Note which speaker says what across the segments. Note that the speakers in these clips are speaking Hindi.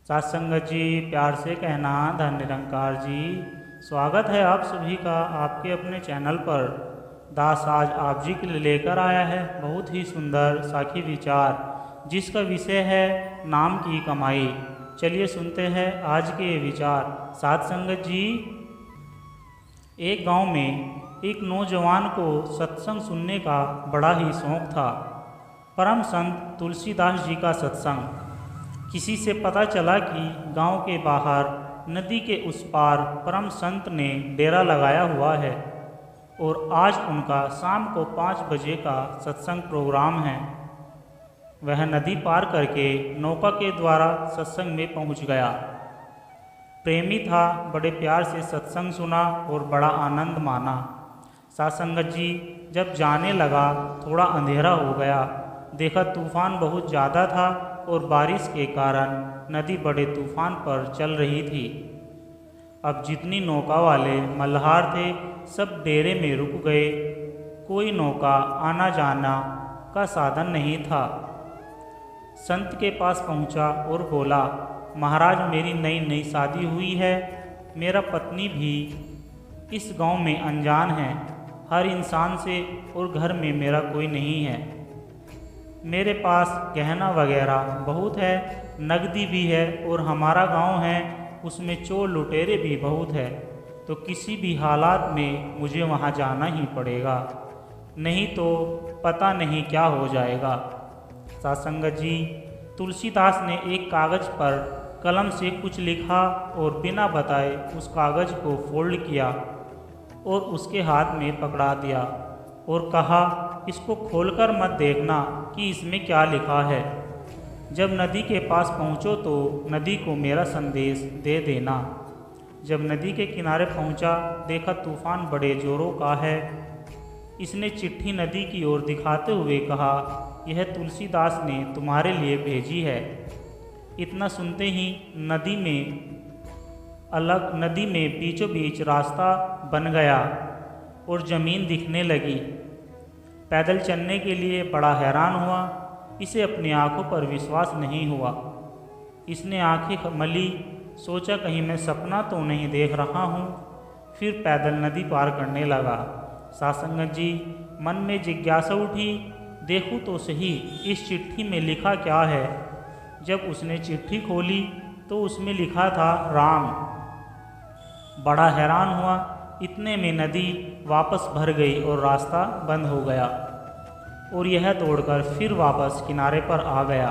Speaker 1: साथ संगत जी, प्यार से कहना धन निरंकार जी। स्वागत है आप सभी का आपके अपने चैनल पर। दास आज आप जी के लिए लेकर आया है बहुत ही सुंदर साखी विचार, जिसका विषय है नाम की कमाई। चलिए सुनते हैं आज के विचार। साथ संगत जी, एक गांव में एक नौजवान को सत्संग सुनने का बड़ा ही शौक था। परम संत तुलसीदास जी का सत्संग। किसी से पता चला कि गांव के बाहर नदी के उस पार परम संत ने डेरा लगाया हुआ है और आज उनका शाम को 5 बजे का सत्संग प्रोग्राम है। वह नदी पार करके नौका के द्वारा सत्संग में पहुंच गया। प्रेमी था, बड़े प्यार से सत्संग सुना और बड़ा आनंद माना। सासंगत जी, जब जाने लगा थोड़ा अंधेरा हो गया। देखा तूफान बहुत ज़्यादा था और बारिश के कारण नदी बड़े तूफान पर चल रही थी। अब जितनी नौका वाले मल्हार थे सब डेरे में रुक गए। कोई नौका आना जाना का साधन नहीं था। संत के पास पहुंचा और बोला, महाराज मेरी नई नई शादी हुई है। मेरा पत्नी भी इस गांव में अनजान है, हर इंसान से, और घर में मेरा कोई नहीं है। मेरे पास गहना वगैरह बहुत है, नकदी भी है, और हमारा गांव है उसमें चोर लुटेरे भी बहुत है। तो किसी भी हालात में मुझे वहां जाना ही पड़ेगा, नहीं तो पता नहीं क्या हो जाएगा। सासंगत जी, तुलसीदास ने एक कागज़ पर कलम से कुछ लिखा और बिना बताए उस कागज़ को फोल्ड किया और उसके हाथ में पकड़ा दिया और कहा, इसको खोलकर मत देखना कि इसमें क्या लिखा है। जब नदी के पास पहुँचो तो नदी को मेरा संदेश दे देना। जब नदी के किनारे पहुँचा, देखा तूफान बड़े जोरों का है। इसने चिट्ठी नदी की ओर दिखाते हुए कहा, यह तुलसीदास ने तुम्हारे लिए भेजी है। इतना सुनते ही नदी में बीचों बीच रास्ता बन गया और ज़मीन दिखने लगी। पैदल चलने के लिए बड़ा हैरान हुआ। इसे अपनी आंखों पर विश्वास नहीं हुआ। इसने आंखें मली, सोचा कहीं मैं सपना तो नहीं देख रहा हूँ। फिर पैदल नदी पार करने लगा। सासंगत जी, मन में जिज्ञासा उठी, देखूँ तो सही इस चिट्ठी में लिखा क्या है। जब उसने चिट्ठी खोली तो उसमें लिखा था राम। बड़ा हैरान हुआ। इतने में नदी वापस भर गई और रास्ता बंद हो गया और यह दौड़कर फिर वापस किनारे पर आ गया।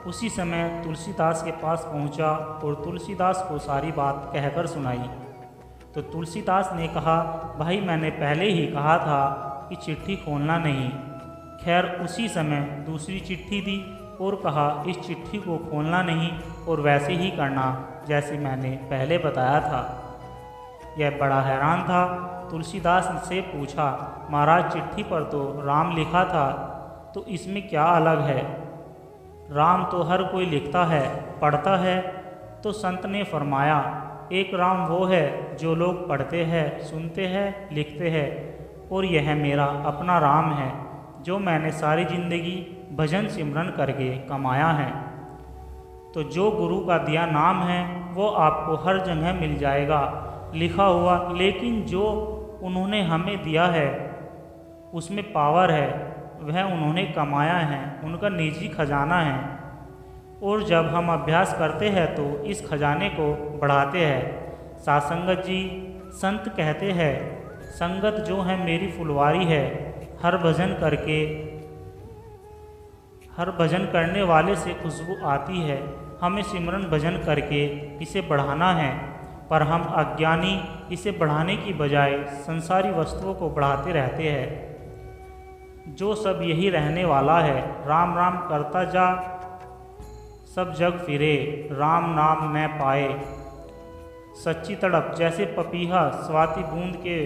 Speaker 1: उसी समय तुलसीदास के पास पहुंचा और तुलसीदास को सारी बात कहकर सुनाई। तो तुलसीदास ने कहा, भाई मैंने पहले ही कहा था कि चिट्ठी खोलना नहीं। खैर उसी समय दूसरी चिट्ठी दी और कहा, इस चिट्ठी को खोलना नहीं और वैसे ही करना जैसे मैंने पहले बताया था। यह बड़ा हैरान था। तुलसीदास से पूछा, महाराज चिट्ठी पर तो राम लिखा था, तो इसमें क्या अलग है? राम तो हर कोई लिखता है, पढ़ता है। तो संत ने फरमाया, एक राम वो है जो लोग पढ़ते हैं, सुनते हैं, लिखते हैं, और यह मेरा अपना राम है जो मैंने सारी जिंदगी भजन सिमरन करके कमाया है। तो जो गुरु का दिया नाम है वो आपको हर जगह मिल जाएगा लिखा हुआ, लेकिन जो उन्होंने हमें दिया है उसमें पावर है, वह उन्होंने कमाया है, उनका निजी खजाना है। और जब हम अभ्यास करते हैं तो इस खजाने को बढ़ाते हैं। सासंगत जी, संत कहते हैं, संगत जो है मेरी फुलवारी है। हर भजन करने वाले से खुशबू आती है। हमें सिमरन भजन करके इसे बढ़ाना है, पर हम अज्ञानी इसे बढ़ाने की बजाय संसारी वस्तुओं को बढ़ाते रहते हैं। जो सब यही रहने वाला है, राम राम करता जा, सब जग फिरे, राम नाम न पाए। सच्ची तड़प जैसे पपीहा स्वाति बूंद के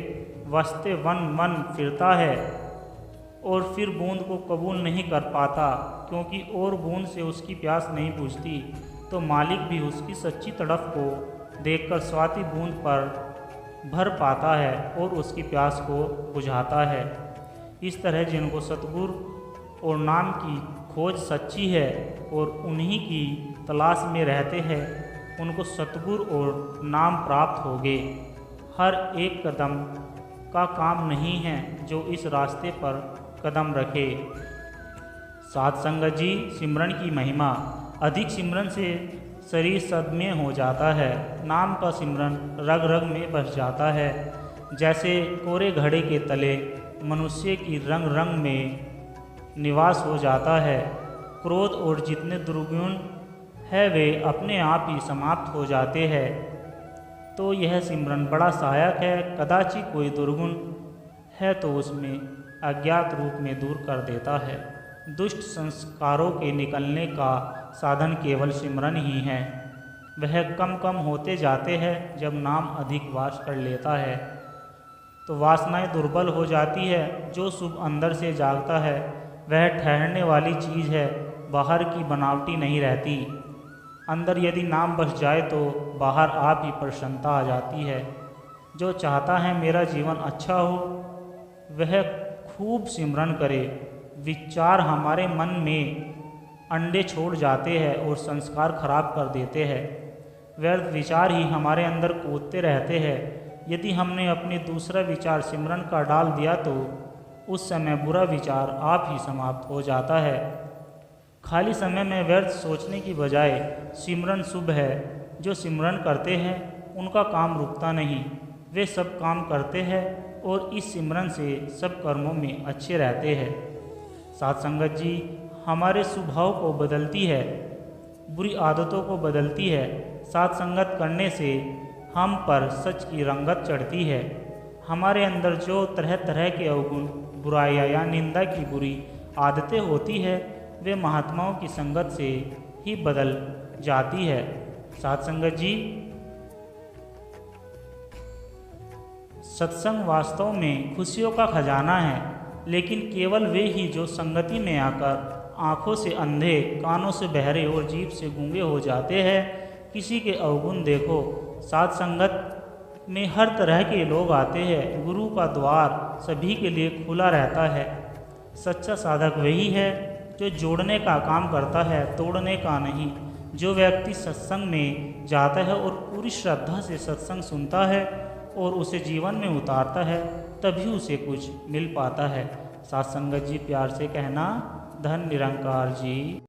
Speaker 1: वास्ते वन वन फिरता है और फिर बूंद को कबूल नहीं कर पाता, क्योंकि और बूंद से उसकी प्यास नहीं बुझती। तो मालिक भी उसकी सच्ची तड़प को देखकर स्वाति बूंद पर भर पाता है और उसकी प्यास को बुझाता है। इस तरह जिनको सतगुरु और नाम की खोज सच्ची है और उन्हीं की तलाश में रहते हैं उनको सतगुरु और नाम प्राप्त होगे। हर एक कदम का काम नहीं है जो इस रास्ते पर कदम रखे। साध संगत जी, सिमरन की महिमा। अधिक सिमरन से शरीर सद्मय हो जाता है। नाम का सिमरन रग रग में बस जाता है। जैसे कोरे घड़े के तले मनुष्य की रंग रंग में निवास हो जाता है। क्रोध और जितने दुर्गुण है वे अपने आप ही समाप्त हो जाते हैं। तो यह सिमरन बड़ा सहायक है। कदाचित कोई दुर्गुण है तो उसमें अज्ञात रूप में दूर कर देता है। दुष्ट संस्कारों के निकलने का साधन केवल सिमरन ही है। वह कम कम होते जाते हैं। जब नाम अधिक वास कर लेता है तो वासनाएं दुर्बल हो जाती है। जो शुभ अंदर से जागता है वह ठहरने वाली चीज़ है, बाहर की बनावटी नहीं रहती। अंदर यदि नाम बस जाए तो बाहर आप ही प्रसन्नता आ जाती है। जो चाहता है मेरा जीवन अच्छा हो वह खूब सिमरन करे। विचार हमारे मन में अंडे छोड़ जाते हैं और संस्कार खराब कर देते हैं। व्यर्थ विचार ही हमारे अंदर कूदते रहते हैं। यदि हमने अपने दूसरा विचार सिमरन का डाल दिया तो उस समय बुरा विचार आप ही समाप्त हो जाता है। खाली समय में व्यर्थ सोचने की बजाय सिमरन शुभ है। जो सिमरन करते हैं उनका काम रुकता नहीं, वे सब काम करते हैं और इस सिमरन से सब कर्मों में अच्छे रहते हैं। साध संगत जी, हमारे स्वभाव को बदलती है, बुरी आदतों को बदलती है। साध संगत करने से हम पर सच की रंगत चढ़ती है। हमारे अंदर जो तरह तरह के अवगुण, बुराइयाँ या निंदा की बुरी आदतें होती है वे महात्माओं की संगत से ही बदल जाती है। साध संगत जी, सत्संग वास्तव में खुशियों का खजाना है, लेकिन केवल वे ही जो संगति में आकर आँखों से अंधे, कानों से बहरे और जीभ से गूंगे हो जाते हैं। किसी के अवगुण देखो। साध संगत में हर तरह के लोग आते हैं। गुरु का द्वार सभी के लिए खुला रहता है। सच्चा साधक वही है जो जोड़ने का काम करता है, तोड़ने का नहीं। जो व्यक्ति सत्संग में जाता है और पूरी श्रद्धा से सत्संग सुनता है और उसे जीवन में उतारता है तभी उसे कुछ मिल पाता है। साध संगत जी, प्यार से कहना, धन निरंकार जी।